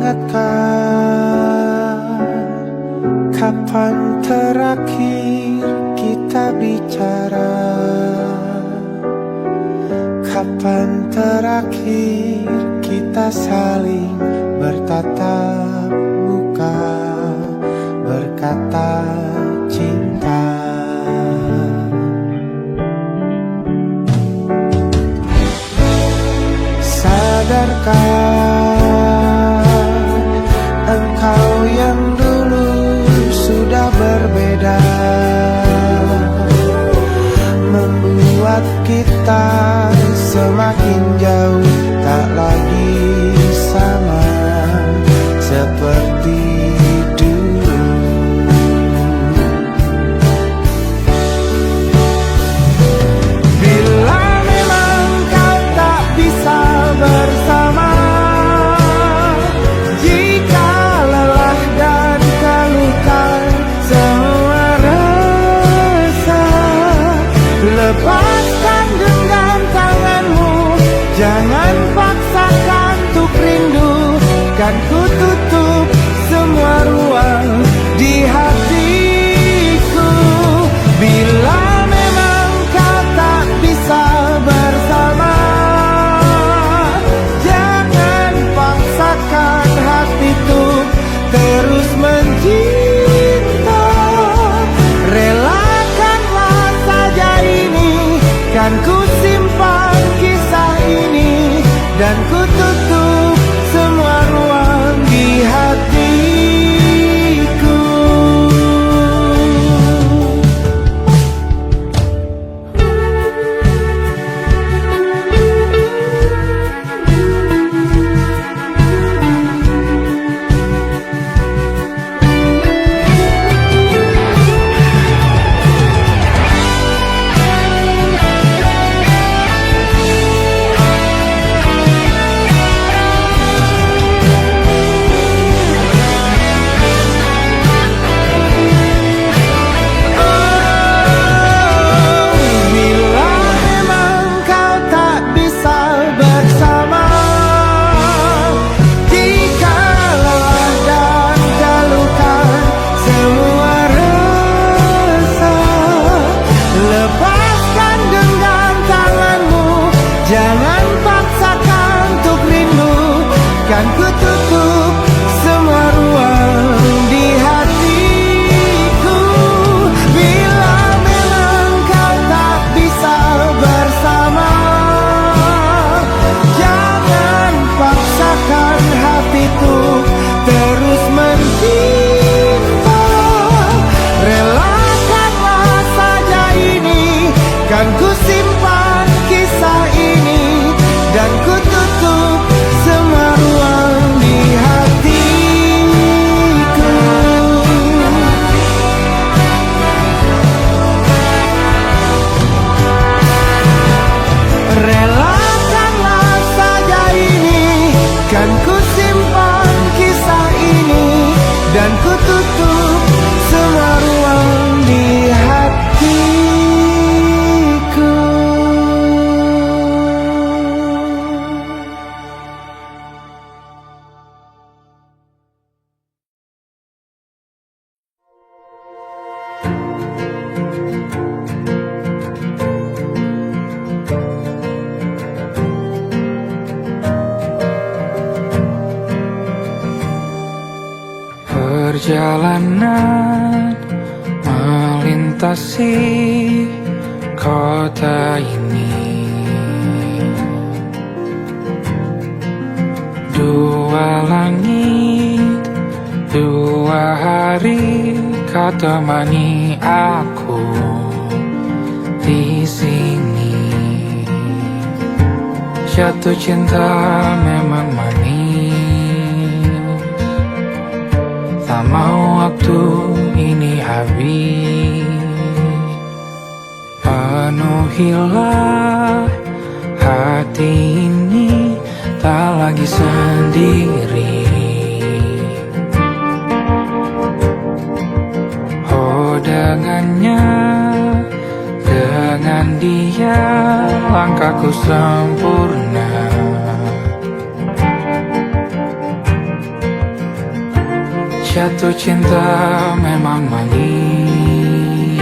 ingatkan kapan terakhir kita bicara, kapan terakhir kita saling bertatap muka, berkata cinta. Sadarkah engkau yang dulu sudah berbeda, membuat kita semakin jauh, tak lagi sama seperti dulu. Bila memang kau tak bisa bersama, jika lelah dan terluka semua rasa, lepaskan genggam tanganmu, jangan paksakan untuk rindu. Kan ku tutup semua ruang di hatiku. Bila memang kau tak bisa bersama, jangan paksakan hatiku terus mencinta. Relakanlah saja ini, kan ku simpan kisah ini, dan ku tutup semua ruang di hatiku. Jangan paksakan untuk rindu, kan ku tutup semua ruang di hatiku. Bila memang kau tak bisa bersama, jangan paksakan hatiku terus mencinta. Relakanlah saja ini, kan ku simpan kisah ini, dan ku tutup semua ruang di hatiku. Relakanlah saja ini, kan ku simpan kisah ini, dan ku tutup semua ruang di hatiku. Perjalanan melintasi kota ini, dua langit, dua hari kau temani aku di sini. Jatuh cinta memang manis, tak mau waktu ini habis. Penuhilah hati ini, tak lagi sendiri. Oh dengannya, dengan dia langkahku sempurna. Jatuh cinta memang manis,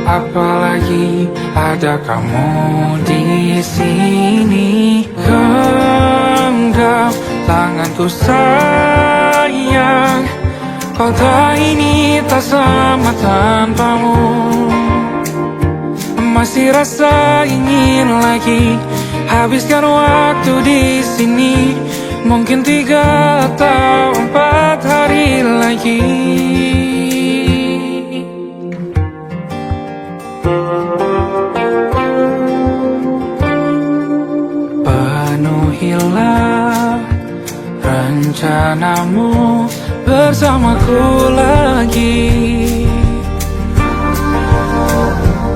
apalagi ada kamu di sini. Genggam tanganku sayang, kota ini tak sama tanpamu. Masih rasa ingin lagi habiskan waktu di sini. Mungkin 3 atau 4 hari lagi. Penuhilah rencanamu bersamaku lagi.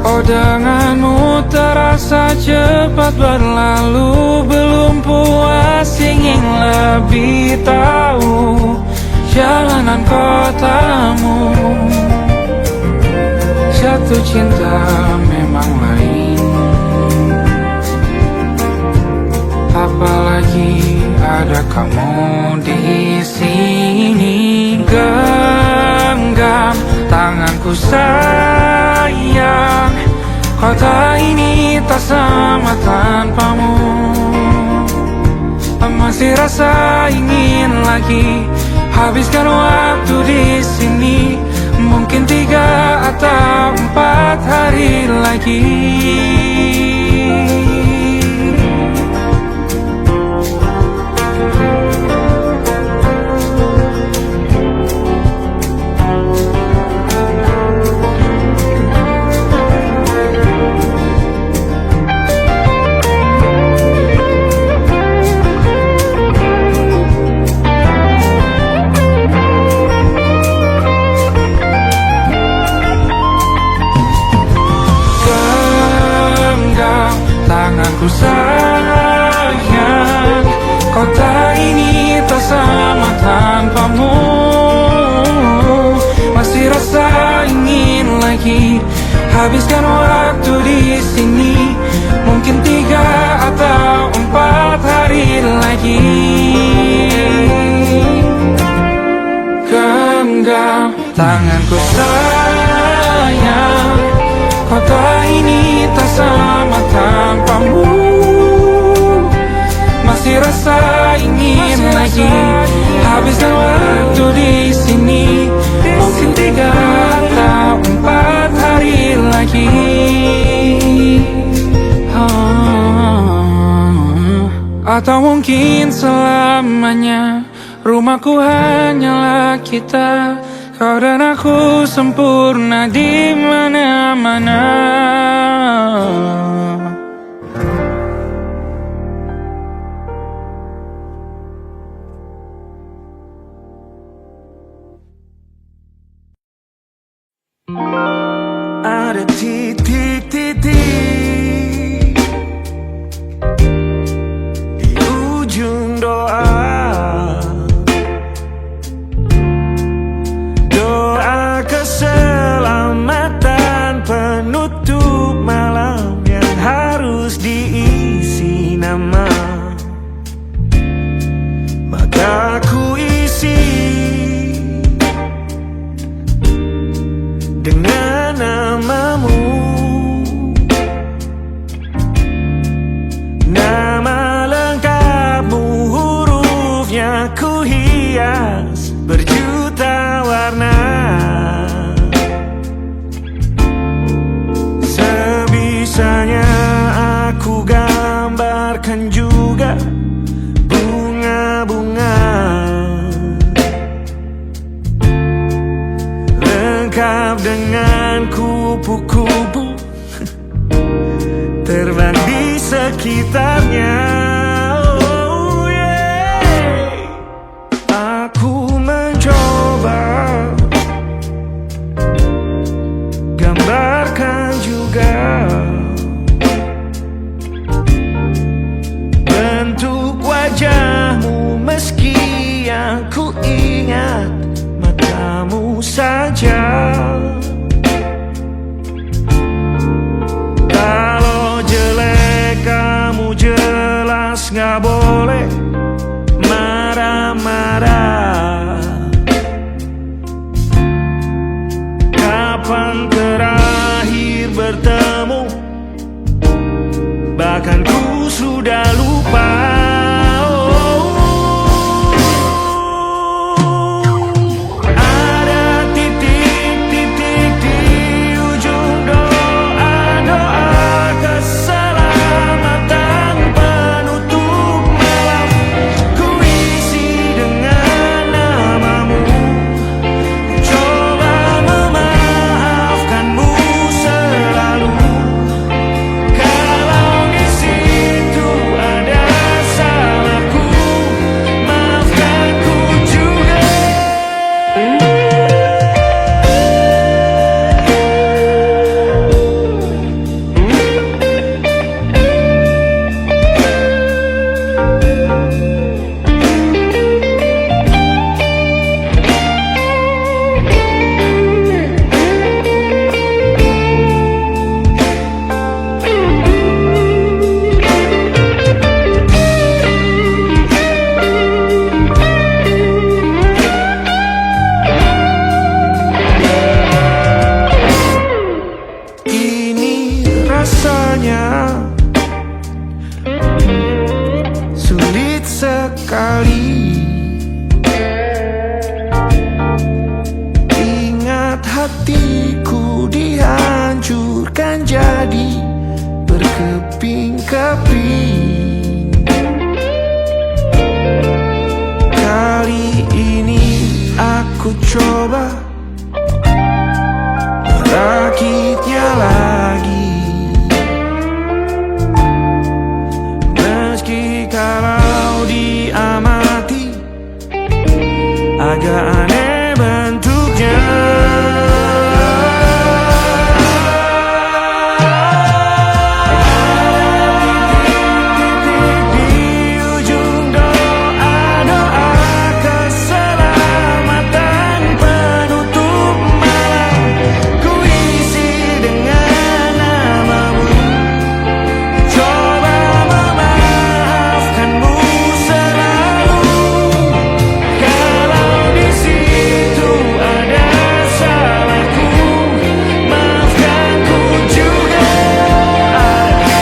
Oh, denganmu terasa cepat berlalu. Belum puas ingin lebih tahu jalanan kotamu. Jatuh cinta memang lain, apalagi ada kamu di sini. Genggam tanganku sayang, kota ini tak sama tanpamu. Masih rasa ingin lagi habiskan waktu di sini. Mungkin 3 atau 4 hari lagi. Tanganku sayang, kota ini tak sama tanpamu. Masih rasa ingin lagi habiskan waktu di sini. Mungkin 3 atau 4 hari lagi. Genggam tanganku sayang, kota ini tak sama tanpamu. Masih rasa ingin lagi habiskan waktu di sini. Mungkin 3 atau 4 hari lagi. Atau mungkin selamanya. Rumahku hanyalah kita, kau dan aku sempurna di mana-mana. Ada titik-titik di ujung doa. Doa keselamatan penutup malam yang harus diisi nama. Maka ku isi dengan namamu. Nama lengkapmu, hurufnya ku hias berjuta warna. Sebisanya aku gambarkan juga bunga-bunga, lengkap dengan kupu-kupu terbang di sekitarnya. Oh yeah. Aku mencoba gambarkan juga bentuk wajahmu, meski yang ku ingat matamu saja. Kalau jelek kamu jelas aku sudah lupa. Ada titik-titik di ujung doa-doa keselamatan penutup malam. Ku isi dengan namamu, coba memaafkanmu selalu. Kalau di situ ada salahku, maafkanku juga. Ini rasanya sulit sekali. Ingat hatiku dihancurkan jadi berkeping-keping. Kali ini aku coba merakitnya lagi. Meski kalau diamati agak aneh bentuknya. Di ujung doa-doa keselamatan penutup malam. Ku isi dengan namamu, coba memaafkanmu selalu. Kalau di situ ada salahku, maafkanku juga. Ada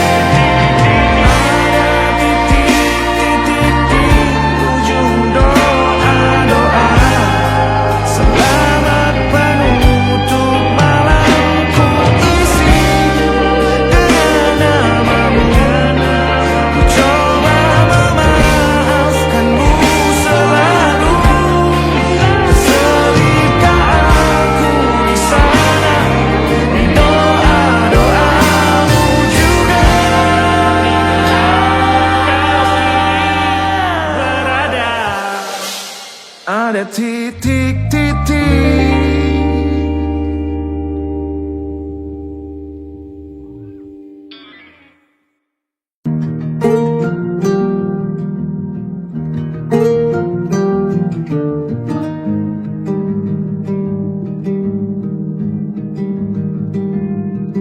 titik-titik di ujung doa-doa selamat penutup malam. Ku isi dengan namamu, ku coba memaafkanmu selalu. Selipkah aku di sana, di doa-doamu juga. Berada ada titik-titik.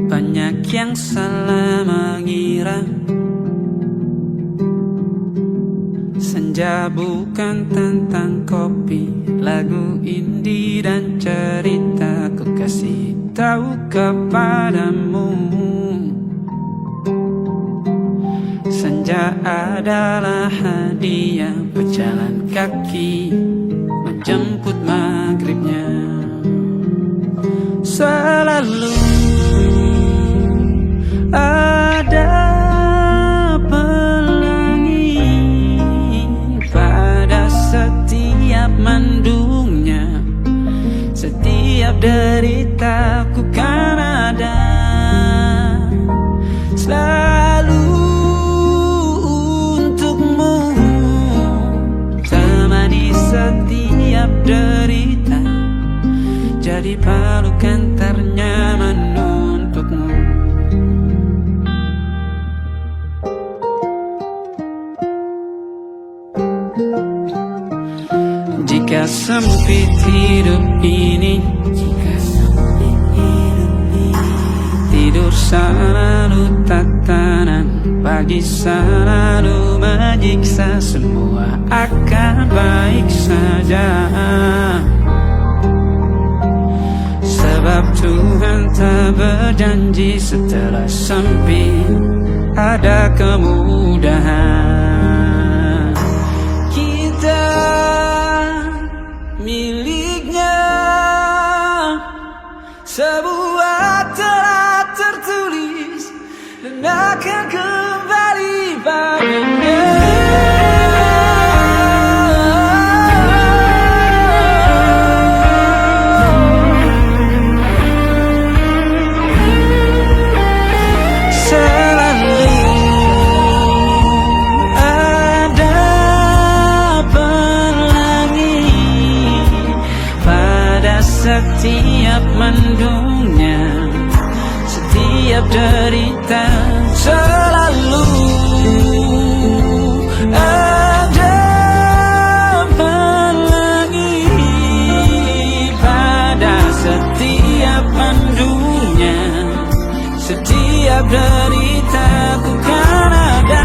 Banyak yang salah mengira senja bukan tentang kopi, lagu indie dan cerita. Ku kasih tahu kepadamu, senja adalah hadiah pejalan kaki menjemput maghribnya. Selalu ada pelangi pada setiap mendungnya. Setiap deritaku kan ada selalu untukmu, temani setiap derita, jadi pelukan ternyaman untukmu. Jika sempit hidup ini, tidur selalu tatanan, pagi selalu menyiksa, semua akan baik saja. Sebab Tuhan tak berjanji setelah sempit ada kemudahan. Kita miliknya sebuah telah tertulis dan akan kembali padanya. Setiap mendungnya, setiap derita, selalu ada pelangi. Pada setiap mendungnya, setiap derita, ku kan ada.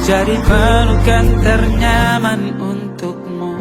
Jadi pelukan ternyaman untukmu.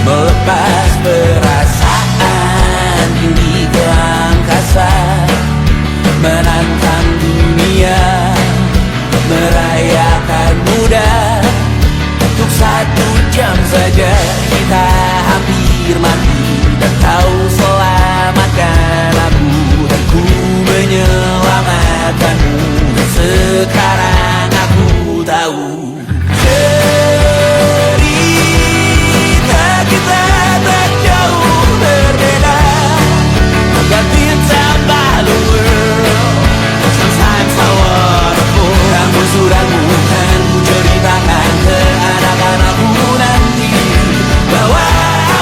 Melepas perasaan tinggi ke angkasa, menantang dunia, merayakan muda. Untuk 1 jam saja kita hampir mati, dan kau selamatkan aku, dan ku menyelamatkanmu. Dan sekarang aku tahu kita tak jauh berbeda. Got the entire world. Sometimes I wanna fall. Kamu suratmu kan ku ceritakan ke anak-anakku nanti, bahwa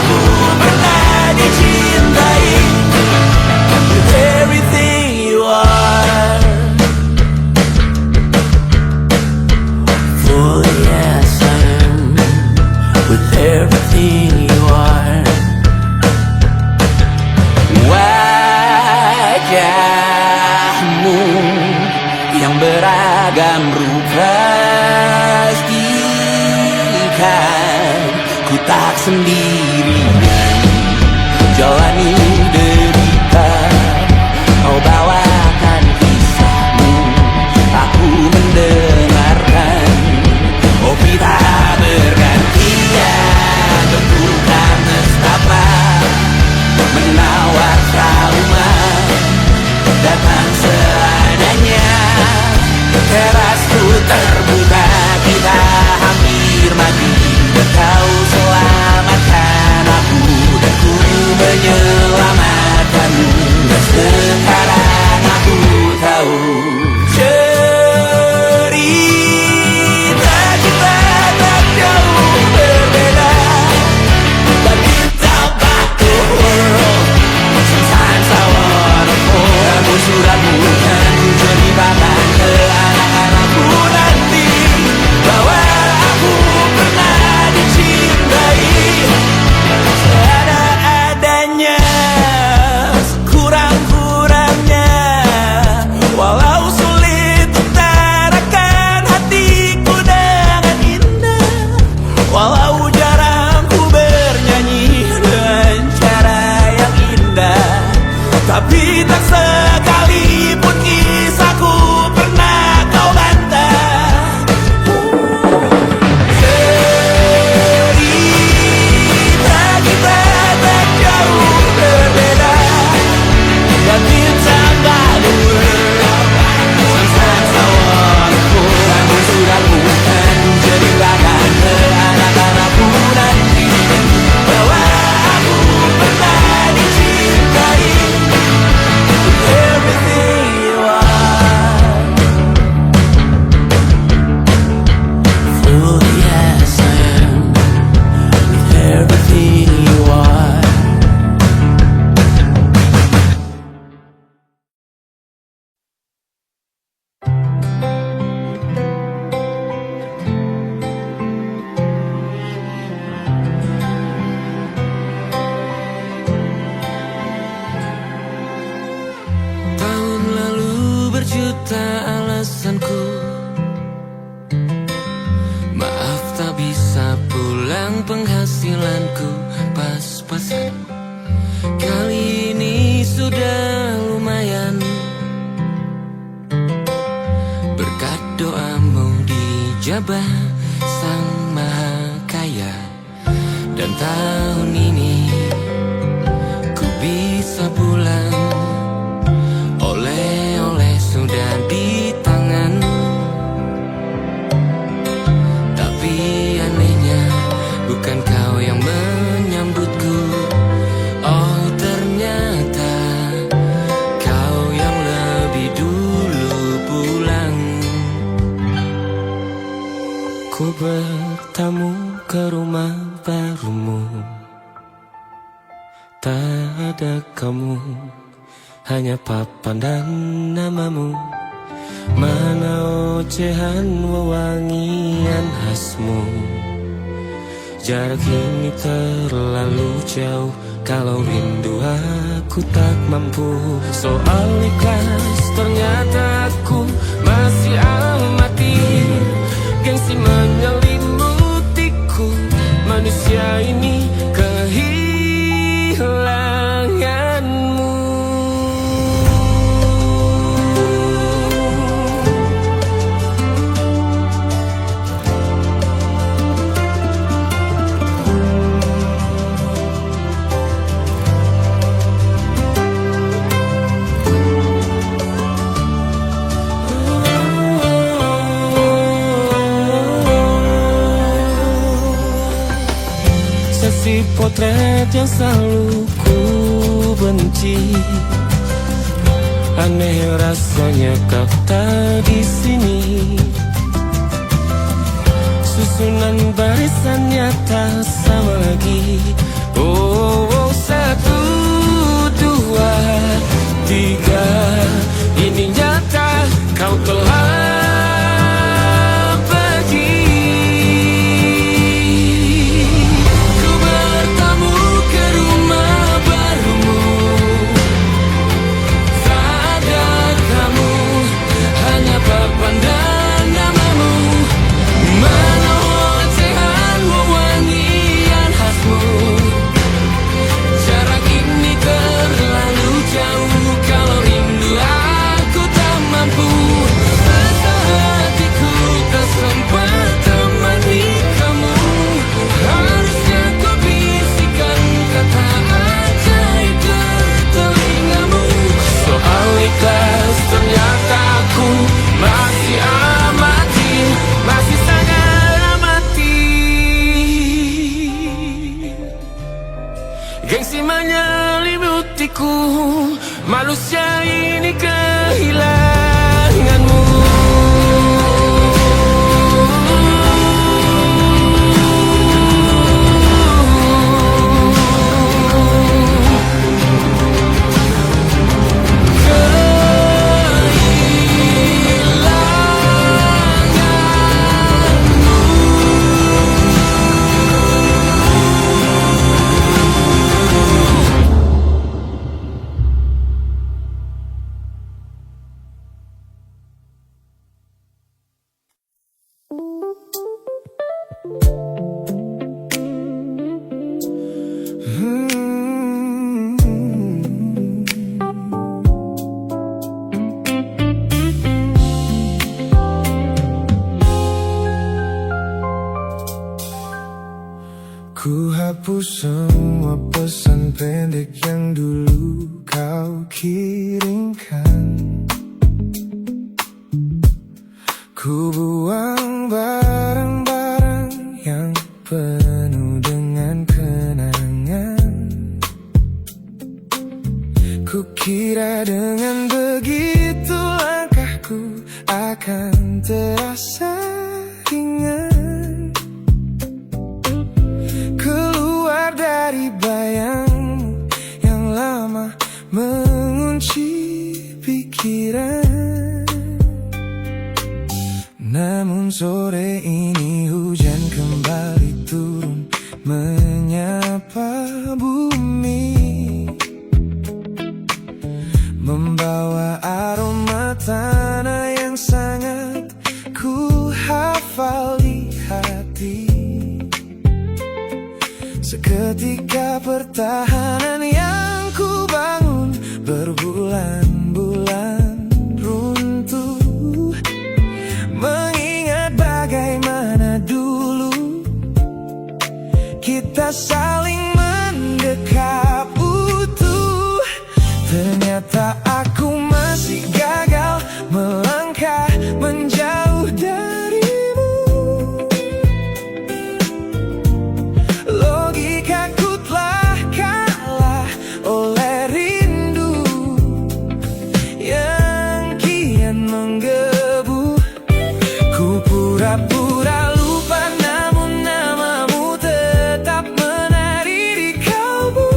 aku pernah dicintai with everything you are. For yes I am with everything you are. Wajahmu yang beragam rupa pastikan ku tak sendirian jalani derita. Kau bawakan kisahmu, aku mendengarkan. Oh kita bergantian bentukan nestapa, menawar trauma, datang seadanya. Terasku terbuka, kita hampir mati, dan kau selamatkan aku, dan ku menyelamatkanmu. Dan sekarang aku tahu cerita kita tak jauh berbeda. But it's about the world. Sometimes I wanna fall. Kamu suratmu kan ku ceritakan ke anak-anakku nanti, bahwa aku pernah dicintai seada-adanya. Kurang-kurang tak bisa pulang, penghasilanku pas-pasan. Kali ini sudah lumayan, berkat doamu dijabah Sang Maha Kaya. Dan tahun ini ku bisa pulang, oleh-oleh sudah di tangan. Tapi anehnya bukan kau yang menyambutku. Oh ternyata kau yang lebih dulu pulang. Ku bertamu ke rumah barumu, tak ada kamu, hanya papan dan namamu. Mana ocehan wewangian khasmu. Jarak ini terlalu jauh, kalau rindu aku tak mampu. Soal ikhlas ternyata aku masih amati. Gengsi menyelimutiku, manusia ini kehilanganmu. Sesi potret yang selalu ku benci. Aneh rasanya kau tak di sini. Susunan barisannya tak sama lagi. Oh, 1, 2, 3. Ini nyata kau telah gengsi menyelimutiku, manusia ini kehilanganmu. Ku hapus semua pesan pendek yang dulu kau kirimkan. Ku buang barang-barang yang penuh dengan kenangan. Ku kira dengan begitu langkahku akan terasa ringan. Keluar dari bayangmu yang lama mengunci pikiran. Namun sore Seketika pertahanan yang ku bangun berbulan-bulan runtuh. Mengingat bagaimana dulu kita saling mendekap utuh. Ternyata aku masih gagal melangkah menjauh darimu. Logikaku telah kalah oleh rindu yang kian menggebu. Ku pura-pura lupa, namun namamu tetap menari di kalbu.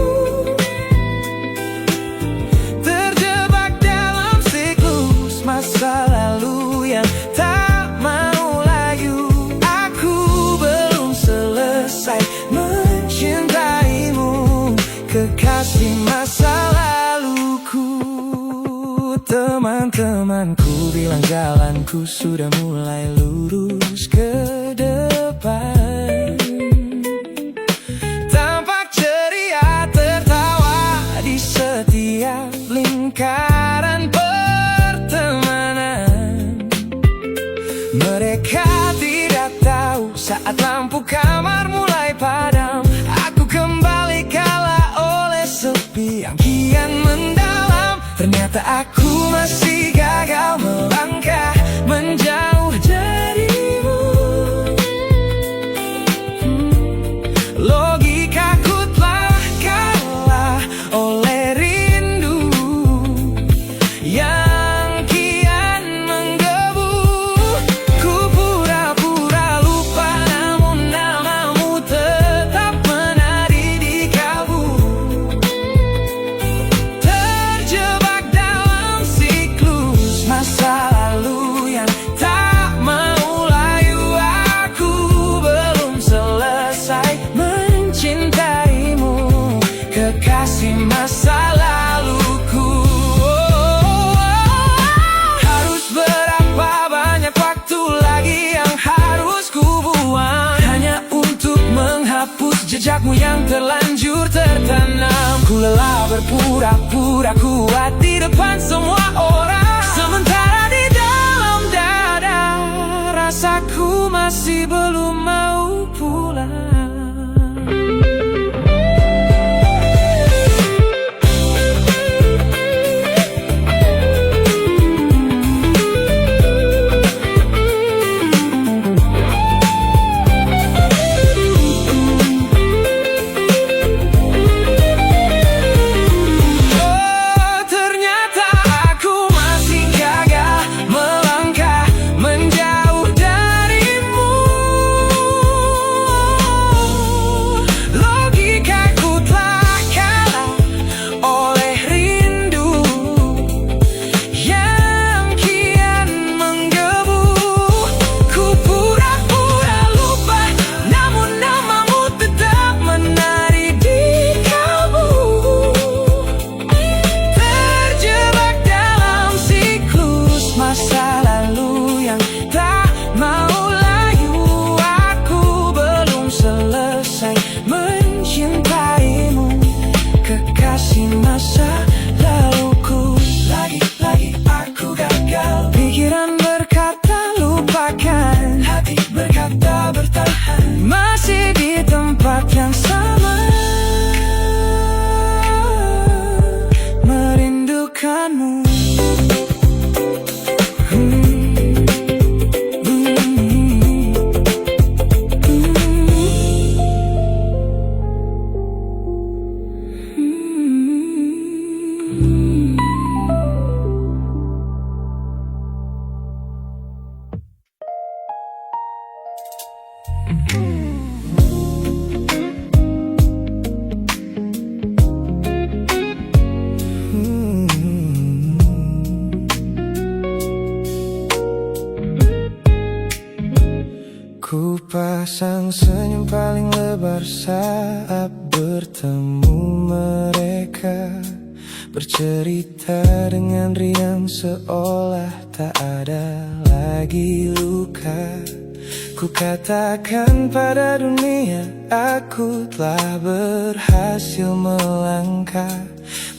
Terjebak dalam siklus masa lalu yang tak mau layu. Aku belum selesai mencintaimu, kekasih masa laluku. Teman-temanku bilang jalanku sudah mulai lurus ke depan. Tampak ceria tertawa di setiap lingkaran pertemanan. Mereka tidak tahu saat lampu kamar mulai padam, aku kembali kalah oleh sepi yang kian mendalam. Ternyata aku masih gagal melangkah menjauh darimu. Logikaku telah kalah oleh rindu yang kian menggebu. Ku pura-pura lupa, namun namamu tetap menari di kalbu. Terjebak dalam siklus masa lalu yang tak mau layu. Aku belum selesai mencintaimu, kekasih masa laluku. Harus berapa banyak waktu lagi yang harus ku buang hanya untuk menghapus jejakmu yang terlanjur tertanam. Ku lelah berpura-pura kuat di depan semua orang, sementara di dalam dada rasaku masih belum mau pulang. Oh, ternyata aku masih gagal melangkah menjauh darimu. Logikaku telah kalah oleh rindu yang kian menggebu. Ku pura-pura lupa, namun namamu tetap menari di kalbu. Terjebak dalam siklus masa lalu yang tak mau layu. Aku belum selesai mencintaimu, kekasih masa laluku. Lagi-lagi aku gagal. Pikiran berkata lupakan, hati berkata bertahan, masih di tempat yang sama, merindukanmu. Ku pasang senyum paling lebar saat bertemu mereka, bercerita dengan riang seolah tak ada lagi luka. Ku katakan pada dunia, aku telah berhasil melangkah,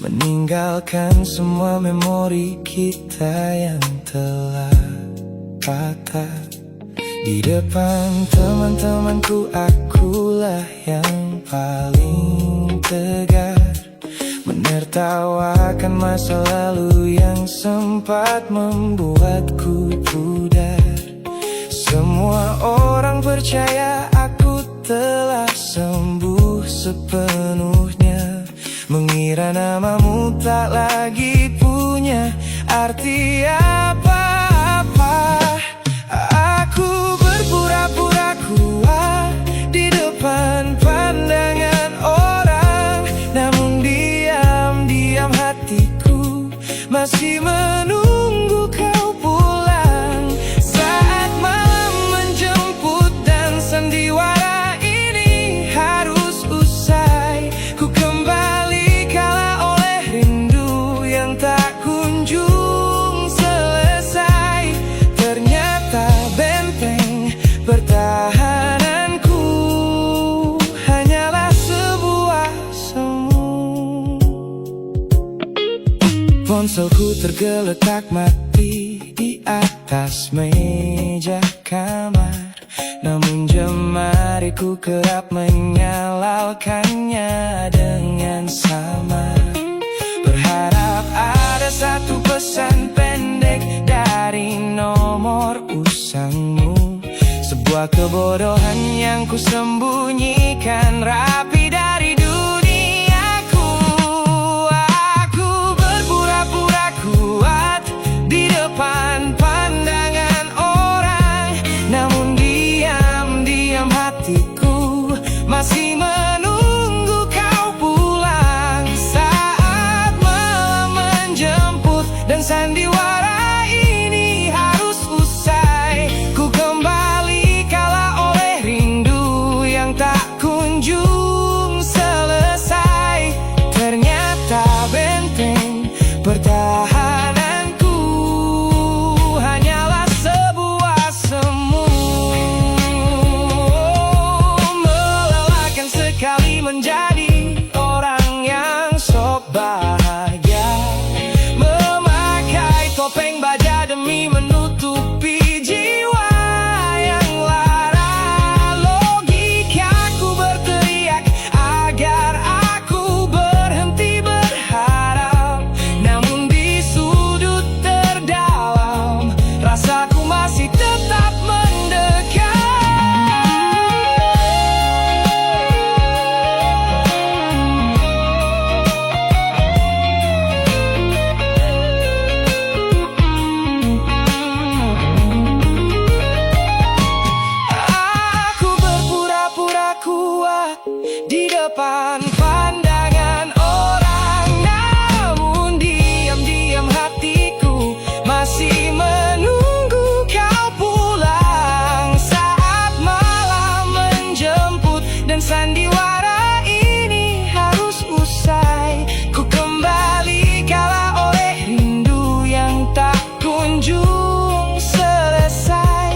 meninggalkan semua memori kita yang telah patah. Di depan teman-temanku, akulah yang paling tegar, menertawakan masa lalu yang sempat membuatku pudar. Semua orang percaya aku telah sembuh sepenuhnya, mengira namamu tak lagi punya arti apa-apa. Aku berpura-pura kuat di depan pandangan orang, namun diam-diam hatiku masih menunggu kau pulang. Saat malam menjemput dan sandiwara ini harus usai, ku kembali kalah oleh rindu yang tak kunjung selesai. Ternyata benteng pertahananku hanyalah sebuah semu. Ponselku tergeletak mati di atas meja kamar, namun jemariku kerap menyalakannya dengan samar. Berharap ada satu pesan pendek dari nomor usangmu, sebuah kebodohan yang kusembunyikan rapi dari duniaku. Aku berpura-pura kuat di depan pandangan orang, namun diam-diam hatiku masih menunggu kau pulang. Saat malam menjemput dan sandiwara ini harus usai, ku kembali kalah oleh rindu yang tak kunjung selesai. Ternyata benteng pertahananku hanyalah sebuah semu. Melelahkan sekali menjadi orang yang sok bahagia, memakai topeng baja demi menutupi jiwa yang lara. Logikaku berteriak agar aku berhenti berharap, namun di sudut terdalam rasaku masih tetap mendekat. Aku berpura-pura kuat di depan pandangan orang, namun diam-diam hatiku masih menunggu kau pulang. Saat malam menjemput dan sandiwara ini harus usai, ku kembali kalah oleh rindu yang tak kunjung selesai.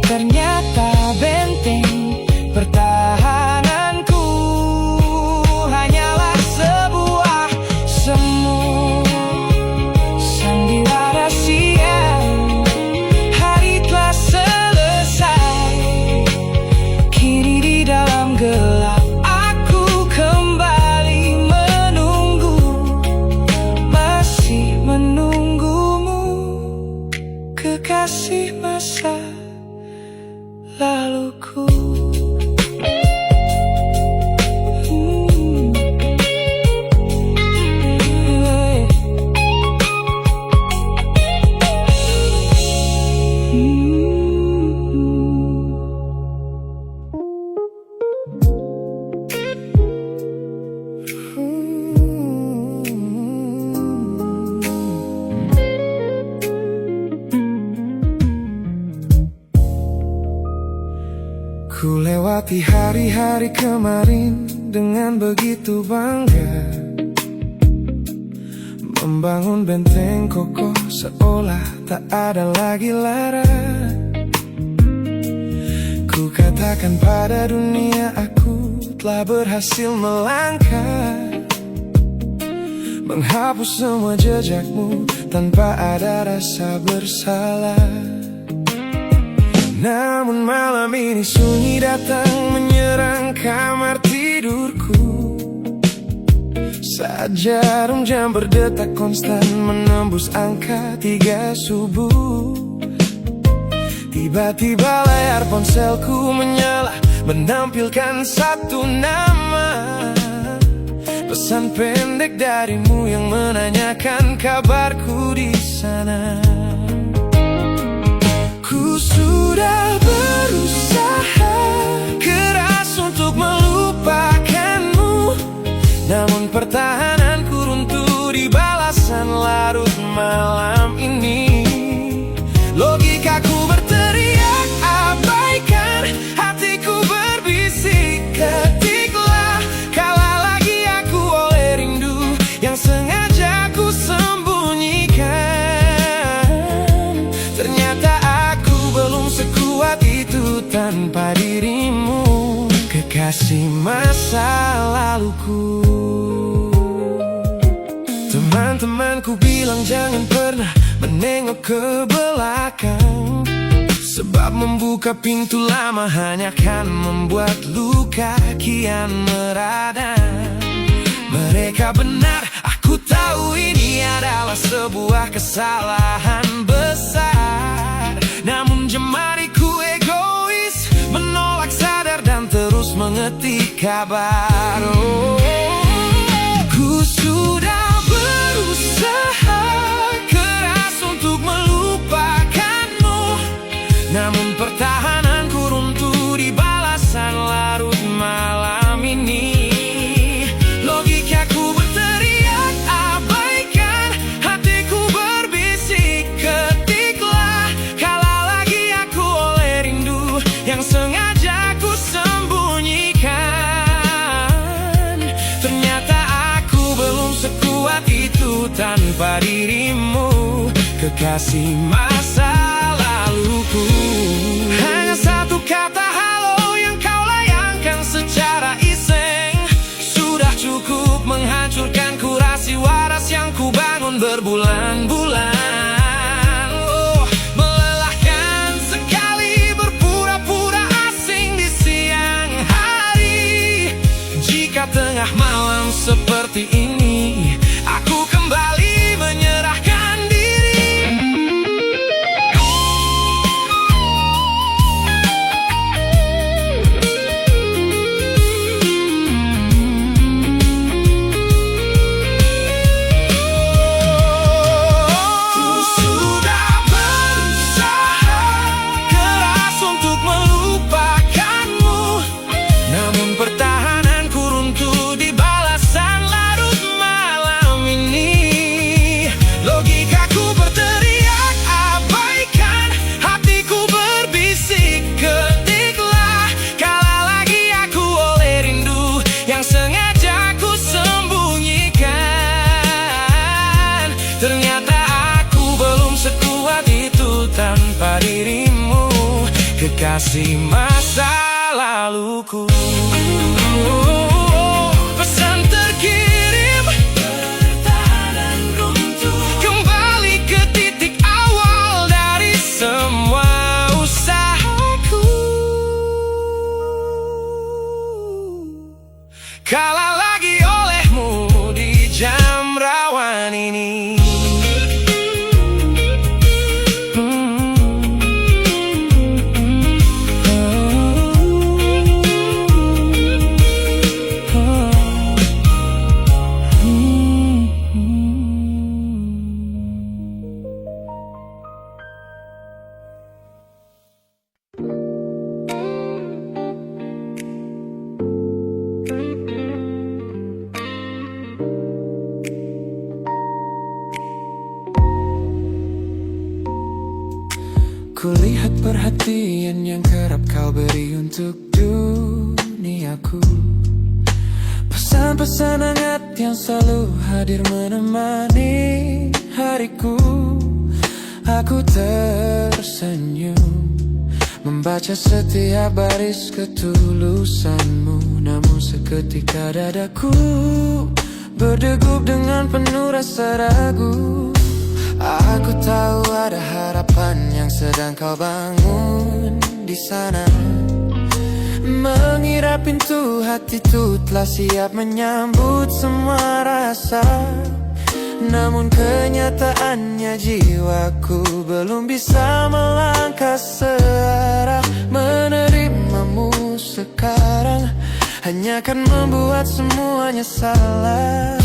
Ternyata benteng pertahananku hanyalah sebuah semu. Sandiwara siang, hari telah selesai, kini di dalam gelap aku kembali menunggu, masih menunggumu, kekasih masa laluku. Ku lewati hari-hari kemarin dengan begitu bangga, membangun benteng kokoh seolah tak ada lagi lara. Katakan pada dunia aku telah berhasil melangkah, menghapus semua jejakmu tanpa ada rasa bersalah. Namun malam ini sunyi datang menyerang kamar tidurku. Saat jarum jam berdetak konstan menembus angka 3 subuh, tiba-tiba layar ponselku menyala, menampilkan satu nama. Pesan pendek darimu yang menanyakan kabarku di sana. Ku sudah berusaha keras untuk melupakanmu, namun pertahananku runtuh di balasan larut malam ini. Logikaku berteriak abaikan, hatiku berbisik ketiklah. Kalah lagi aku oleh rindu yang sengaja ku sembunyikan. Ternyata aku belum sekuat itu tanpa dirimu, kekasih masa laluku. Teman-temanku bilang jangan pernah menengok ke belakang, sebab membuka pintu lama hanya akan membuat luka kian meradang. Mereka benar, aku tahu ini adalah sebuah kesalahan besar. Namun jemariku egois, menolak sadar dan terus mengetik kabar. Ku sudah berusaha keras untuk melupakanmu, namun pertahananku runtuh di balasan larut malam ini. Logikaku berteriak abaikan, hatiku berbisik ketiklah. Kalah lagi aku oleh rindu yang sengaja ku sembunyikan. Ternyata aku belum sekuat itu tanpa dirimu, kekasih masa laluku. Hanya satu kata halo yang kau layangkan secara iseng sudah cukup menghancurkan kurasi waras yang ku bangun berbulan-bulan. Oh, melelahkan sekali berpura-pura asing di siang hari. Jika tengah malam seperti ini aku kembali menyerahkan diri. Ku sudah berusaha keras untuk melupakanmu, namun pertahananku runtuh di balasan larut malam ini. Logikaku berteriak abaikan, hatiku berbisik ketiklah. Kalah lagi aku oleh rindu yang sengaja ku sembunyikan. Ternyata aku belum sekuat itu tanpa dirimu, kekasih masa laluku. Pesan terkirim, pertahanan runtuh, kembali ke titik awal dari semua usahaku. Kalah lagi olehmu di jam rawan ini. Kulihat perhatian yang kerap kau beri untuk duniaku, pesan-pesan hangat yang selalu hadir menemani hariku. Aku tersenyum membaca setiap baris ketulusanmu. Namun seketika dadaku berdegup dengan penuh rasa ragu. Aku tahu ada harapan yang sedang kau bangun di sana. Mengira pintu hati itu telah siap menyambut semua rasa. Namun kenyataannya jiwaku belum bisa melangkah searah. Menerimamu sekarang hanya akan membuat semuanya salah.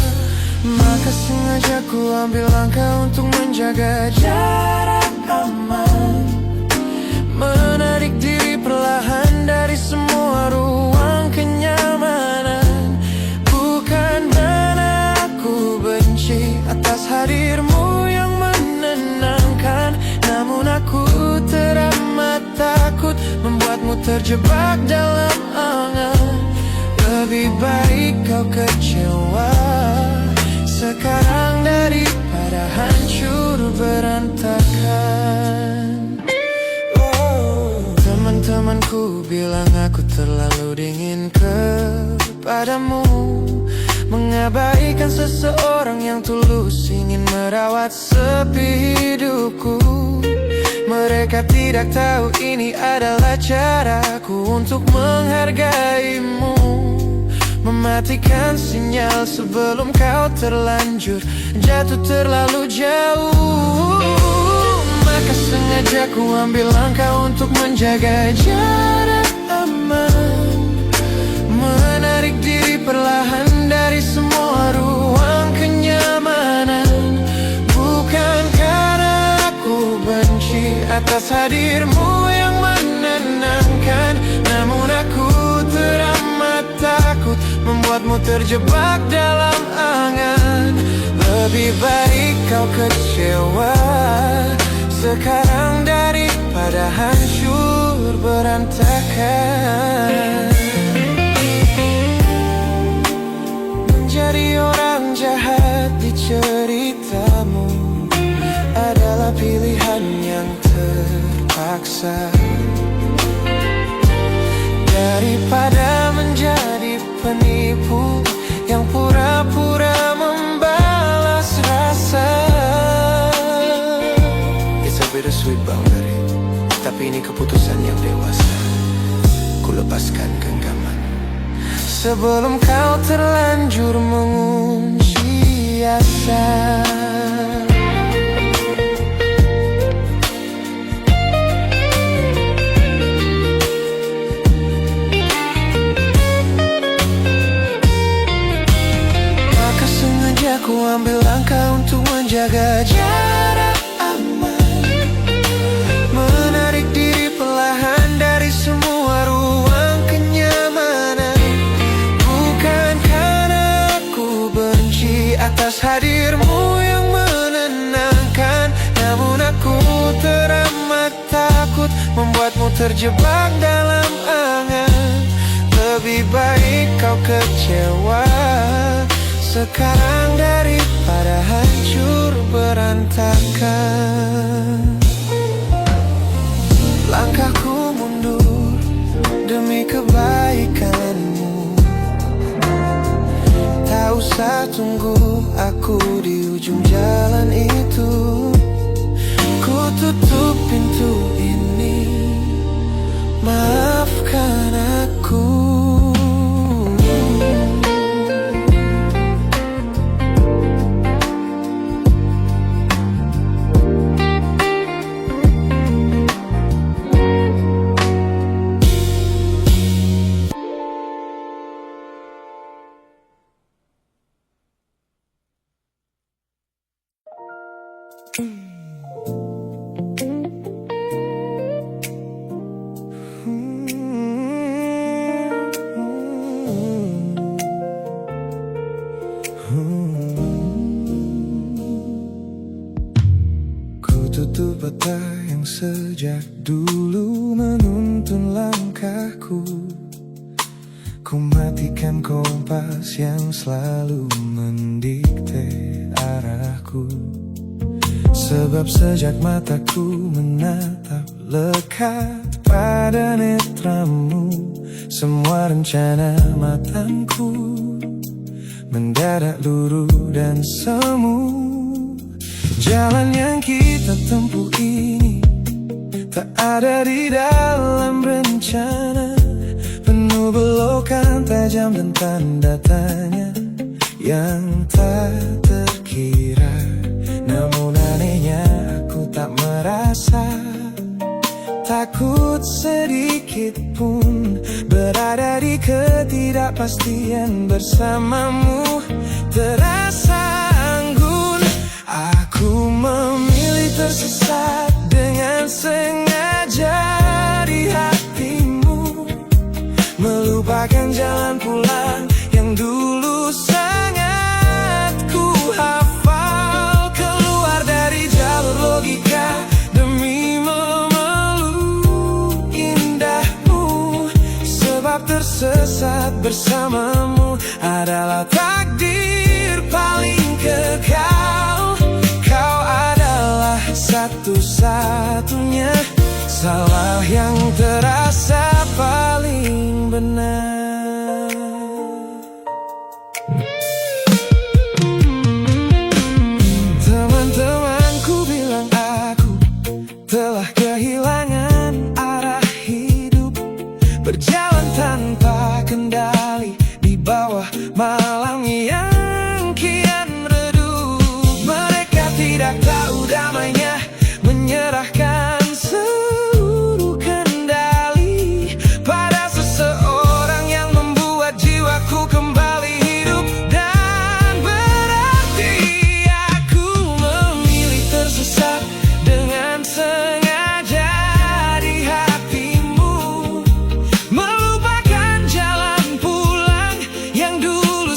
Maka sengaja ku ambil langkah untuk menjaga jarak aman, menarik diri perlahan dari semua ruang kenyamanan. Bukan karena aku benci atas hadirmu yang menenangkan, namun aku teramat takut membuatmu terjebak dalam angan. Lebih baik kau kecewa sekarang daripada hancur berantakan. Teman-temanku bilang aku terlalu dingin kepadamu, mengabaikan seseorang yang tulus ingin merawat sepi hidupku. Mereka tidak tahu ini adalah caraku untuk menghargaimu, mematikan sinyal sebelum kau terlanjur jatuh terlalu jauh. Maka sengaja ku ambil langkah untuk menjaga jarak aman, menarik diri perlahan dari semua ruang kenyamanan. Bukan karena aku benci atas hadirmu yang menenangkan, namun aku teramat takut membuatmu terjebak dalam angan. Lebih baik kau kecewa sekarang daripada hancur berantakan. Menjadi orang jahat di ceritamu adalah pilihan yang terpaksa, daripada menjadi penipu yang pura-pura membalas rasa. It's a bittersweet boundary, tapi ini keputusan yang dewasa. Ku lepaskan genggaman sebelum kau terlanjur mengunci asa. Ku ambil langkah untuk menjaga jarak aman, menarik diri perlahan dari semua ruang kenyamanan. Bukan karena aku benci atas hadirmu yang menenangkan, namun aku teramat takut membuatmu terjebak dalam angan. Lebih baik kau kecewa sekarang daripada hancur berantakan. Langkahku mundur demi kebaikanmu. Tak usah tunggu aku di ujung jalan itu. Ku tutup pintu ini, maafkan aku. Ku tutup mata yang sejak dulu menuntun langkahku. Ku matikan kompas yang selalu mendikte arahku. Sebab sejak mataku menatap lekat pada netramu. Semua rencana matangku mendadak luruh dan semu. Jalan yang kita tempuh ini tak ada di dalam rencana, penuh belokan tajam dan tanda tanya yang tak terkira. Namun anehnya aku tak merasa takut sedikit pun berada di ketidakpastian bersamamu. Terasa anggun, aku memilih tersesat dengan sengaja di hatimu, melupakan jalan pulang yang dulu sangat ku hafal. Keluar dari jalur logika demi memeluk indahmu, sebab tersesat bersamamu adalah takdir paling kekal. Kau adalah satu-satunya salah yang terasa paling benar. Teman-temanku bilang aku telah kehilangan arah hidup, berjalan tanpa kendali di bawah malam yang kian redup. Mereka tidak tahu damainya menyerahkan seluruh kendali pada seseorang yang membuat jiwaku kembali hidup dan berarti. Aku memilih tersesat dengan sengaja di hatimu, melupakan jalan pulang yang dulu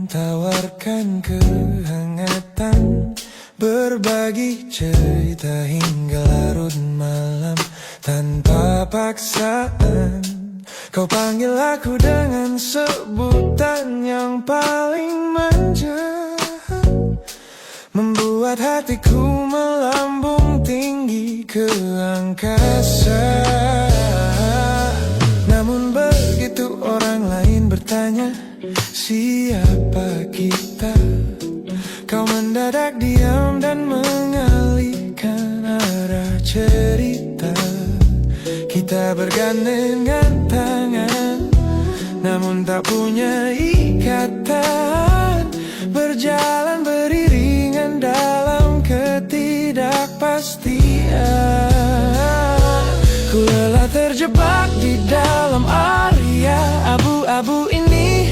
tawarkan kehangatan, berbagi cerita hingga larut malam tanpa paksaan. Kau panggil aku dengan sebutan yang paling manja, membuat hatiku melambung tinggi ke angkasa. Namun begitu orang lain bertanya, siapa kita? Kau mendadak diam dan mengalihkan arah cerita. Kita bergandengan tangan, namun tak punya ikatan, berjalan beriringan dalam ketidakpastian. Ku lelah terjebak di dalam area abu-abu ini,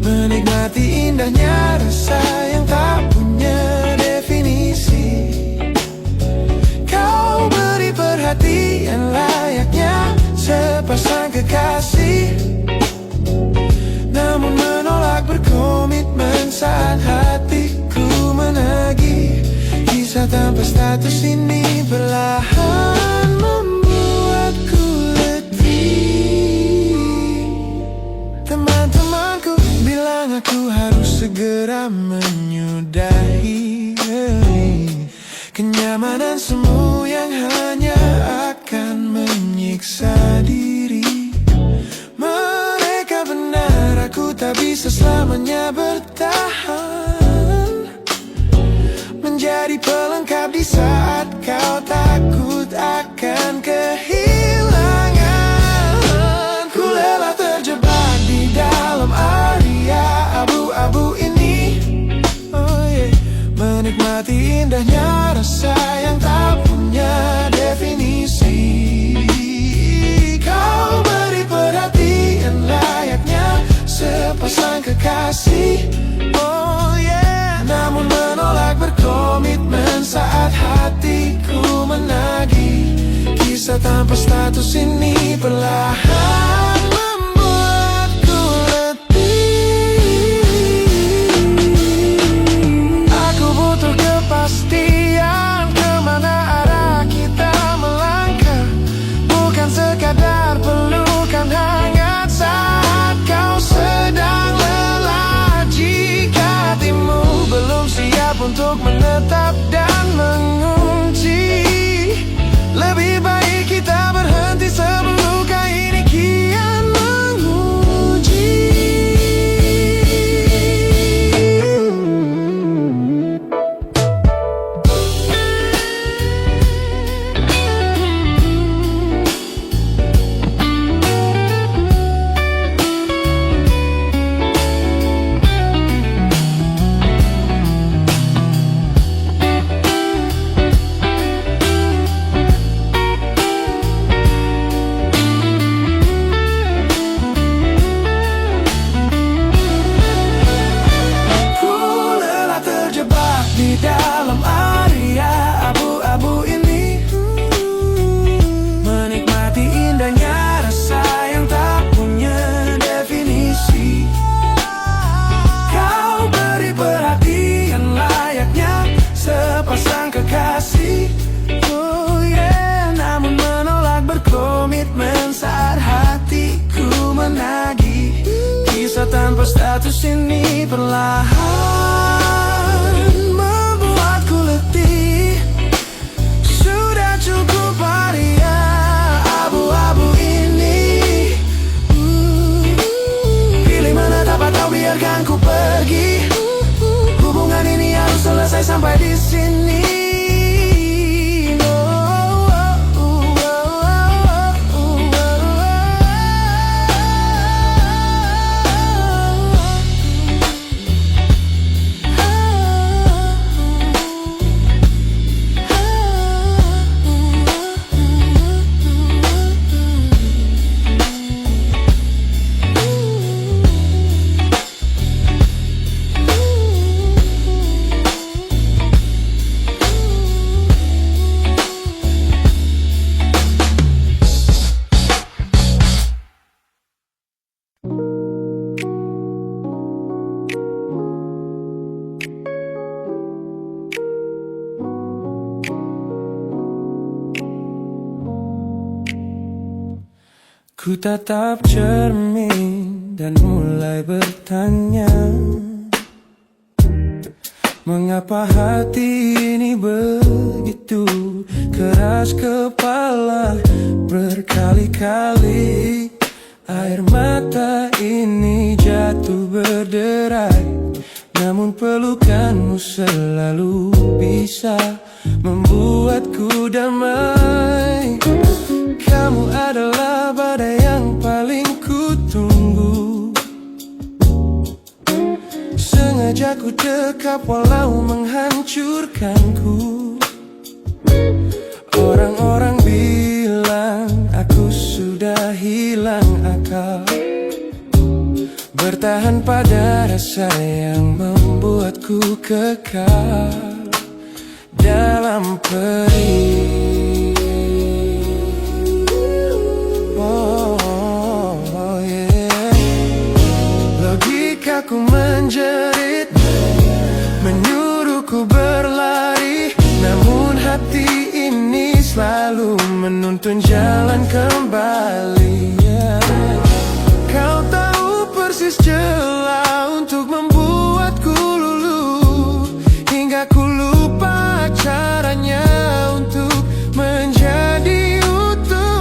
menikmati indahnya rasa yang tak punya definisi. Kau beri perhatian layaknya sepasang kekasih, namun menolak berkomitmen saat hatiku menagih. Kisah tanpa status ini perlahan membuatku letih. Teman-temanku bilang aku harus segera menyudahi kenyamanan semu yang hanya akan menyiksa diri. Mereka benar, aku tak bisa selamanya bertahan, menjadi pelengkap di saat kau takut akan kehilangan. Ku lelah terjebak di dalam area abu-abu ini, menikmati indahnya rasa yang tak punya definisi. Kau beri perhatian layaknya sepasang kekasih, namun menolak berkomitmen saat hatiku menagih. Kisah tanpa status ini perlahan membuatku letih. Aku butuh kepastian kemana arah kita melangkah, bukan sekadar pelukan hangat saat kau sedang lelah. Jika hatimu belum siap untuk menetap dan mengunci, lebih baik kita berhenti sebelum luka ini kian menguji. Di dalam area abu-abu ini, menikmati indahnya rasa yang tak punya definisi. Kau beri perhatian layaknya sepasang kekasih, namun menolak berkomitmen saat hatiku menagih. Kisah tanpa status ini perlahan membuatku letih. Sudah cukup area abu-abu ini, pilih mana dapat kau biarkan ku pergi. Hubungan ini harus selesai sampai di sini. Ku tatap cermin dan mulai bertanya, mengapa hati ini begitu keras kepala? Berkali-kali air mata ini jatuh berderai, namun pelukanmu selalu bisa membuatku damai. Kamu adalah badai yang paling ku tunggu, sengaja ku dekap walau menghancurkanku. Orang-orang bilang aku sudah hilang akal, bertahan pada rasa yang membuatku kekal dalam perih. Logikaku menjerit, menyuruhku berlari, namun hati ini selalu menuntun jalan kembali. Kau tahu persis celah untuk membuatku luluh, hingga ku lupa caranya untuk menjadi utuh.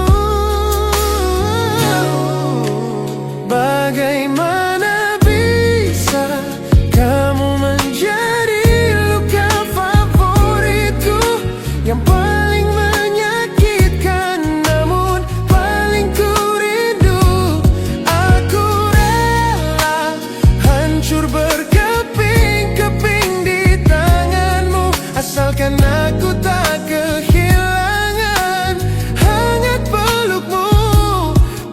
Bagaimana bisa kamu menjadi luka favoritku, yang paling menyakitkan namun paling ku rindu. Aku rela hancur berkeping-keping di tanganmu, asalkan aku tak kehilangan hangat pelukmu.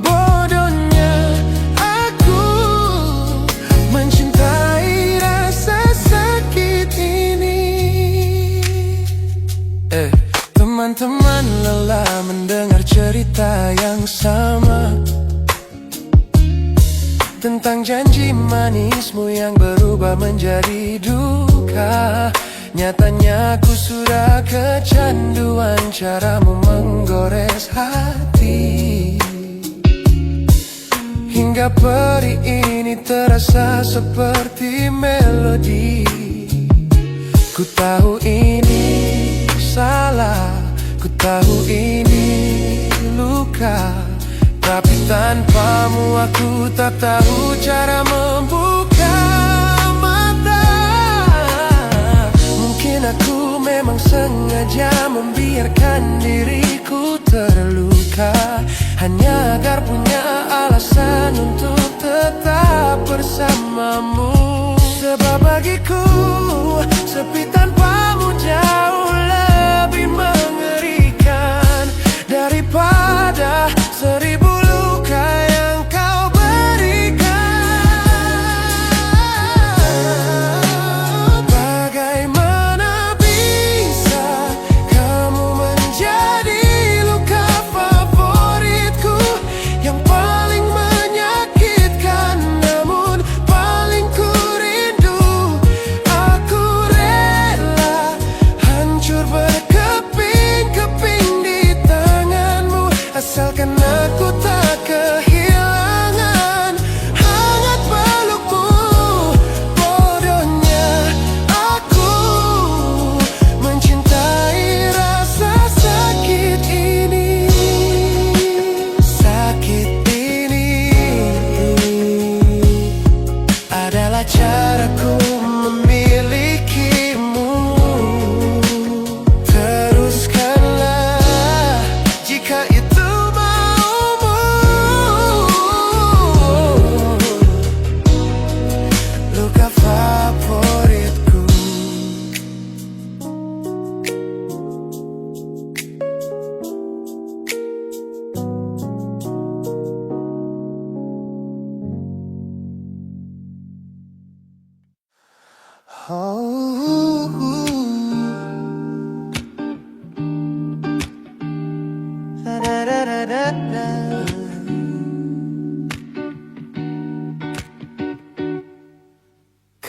Bodohnya aku mencintai rasa sakit ini. Teman-teman lelah mendengar cerita yang sama tentang janji manismu yang berubah menjadi duka. Nyatanya aku sudah kecanduan caramu menggores hati, hingga perih ini terasa seperti melodi. Ku tahu ini salah, ku tahu ini luka, tapi tanpamu aku tak tahu cara membuka mata. Mungkin aku memang sengaja membiarkan diriku terluka, hanya agar punya alasan untuk tetap bersamamu. Sebab bagiku sepi tanpamu jauh lebih mengerikan daripada 1000 luka yang kau berikan. Bagaimana bisa kamu menjadi luka favoritku, yang paling menyakitkan namun paling ku rindu. Aku rela hancur berkeping-keping di tanganmu, asalkan aku tak kehilangan hangat pelukmu. Bodohnya aku mencintai rasa sakit ini. Sakit ini adalah caraku memilikimu. Teruskanlah jika itu maumu. Luka favoritku.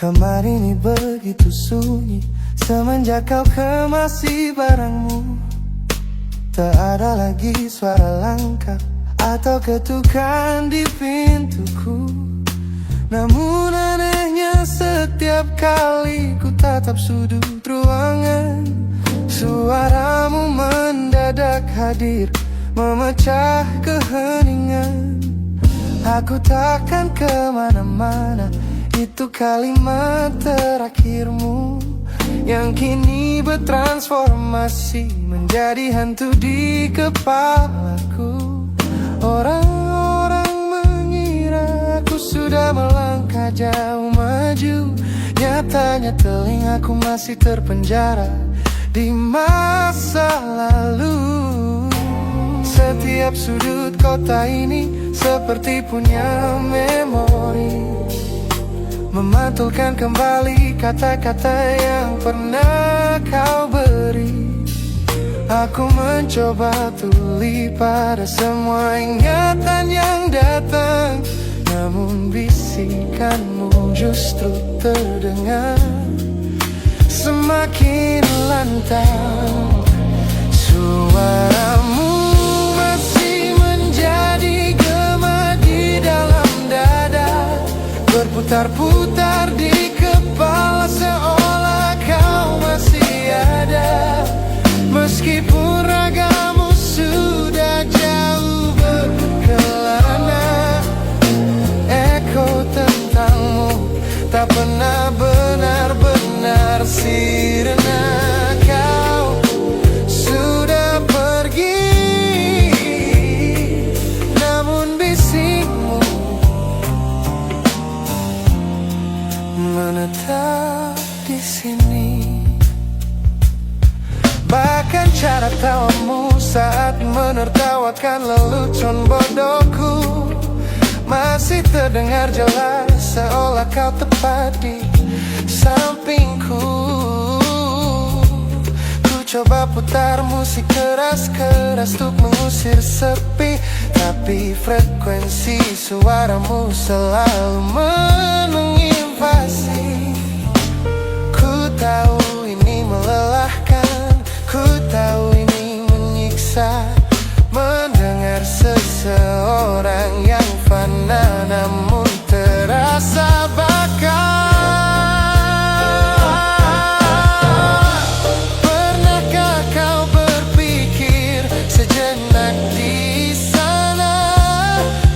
Kamar ini begitu sunyi semenjak kau kemasi barangmu. Tak ada lagi suara langkah atau ketukan di pintuku. Namun anehnya setiap kali ku tatap sudut ruangan, suaramu mendadak hadir, memecah keheningan. Aku takkan kemana-mana, itu kalimat terakhirmu yang kini bertransformasi menjadi hantu di kepalaku. Orang-orang mengira aku sudah melangkah jauh maju, nyatanya telingaku masih terpenjara di masa lalu. Setiap sudut kota ini seperti punya memori, memantulkan kembali kata-kata yang pernah kau beri. Aku mencoba tuli pada semua ingatan yang datang, namun bisikanmu justru terdengar semakin lantang. Suaramu masih menjadi gema di dalam dada, berputar-putar di kepala seolah kau masih ada. Meskipun ragamu sudah jauh berkelana, eko tentangmu tak pernah benar-benar sirna. Kau sudah pergi, namun bisikmu menetap di sini. Bahkan cara tawamu saat menertawakan lelucon bodohku masih terdengar jelas, seolah kau tepat di sampingku. Ku coba putar musik keras-keras untuk mengusir sepi, tapi frekuensi suaramu selalu menginvasi. Ku tahu ini melelahkan, ku tahu ini menyiksa, mendengar seseorang yang fana namun terasa bakal. Pernahkah kau berpikir sejenak di sana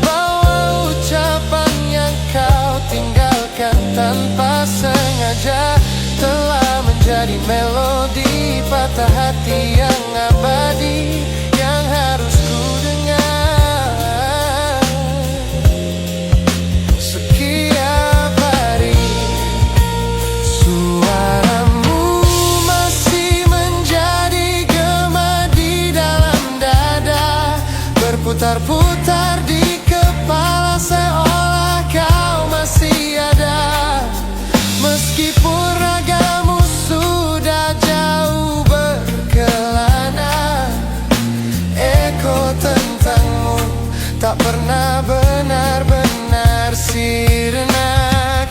bahwa ucapan yang kau tinggalkan tanpa sengaja telah menjadi melodi patah hati yang abadi, yang harus ku dengar setiap hari. Suaramu masih menjadi gema di dalam dada, berputar-putar di kepala seolah kau masih ada. Meskipun ragamu sudah jauh berkelana, eko tentangmu tak pernah benar-benar sirna.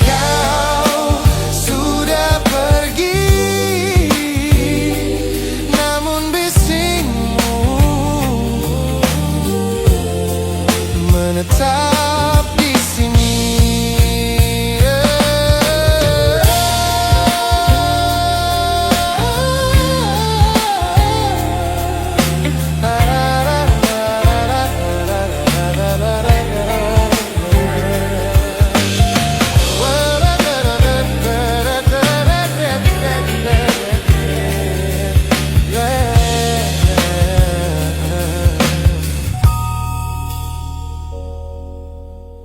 Kau sudah pergi, namun bisikmu menetap di sini.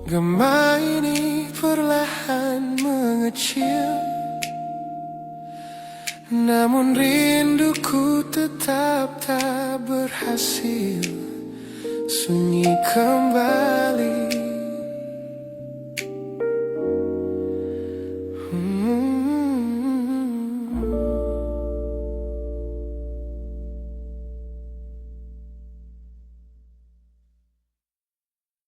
Gema ini perlahan mengecil, namun rinduku tetap tak berhasil sunyi kembali.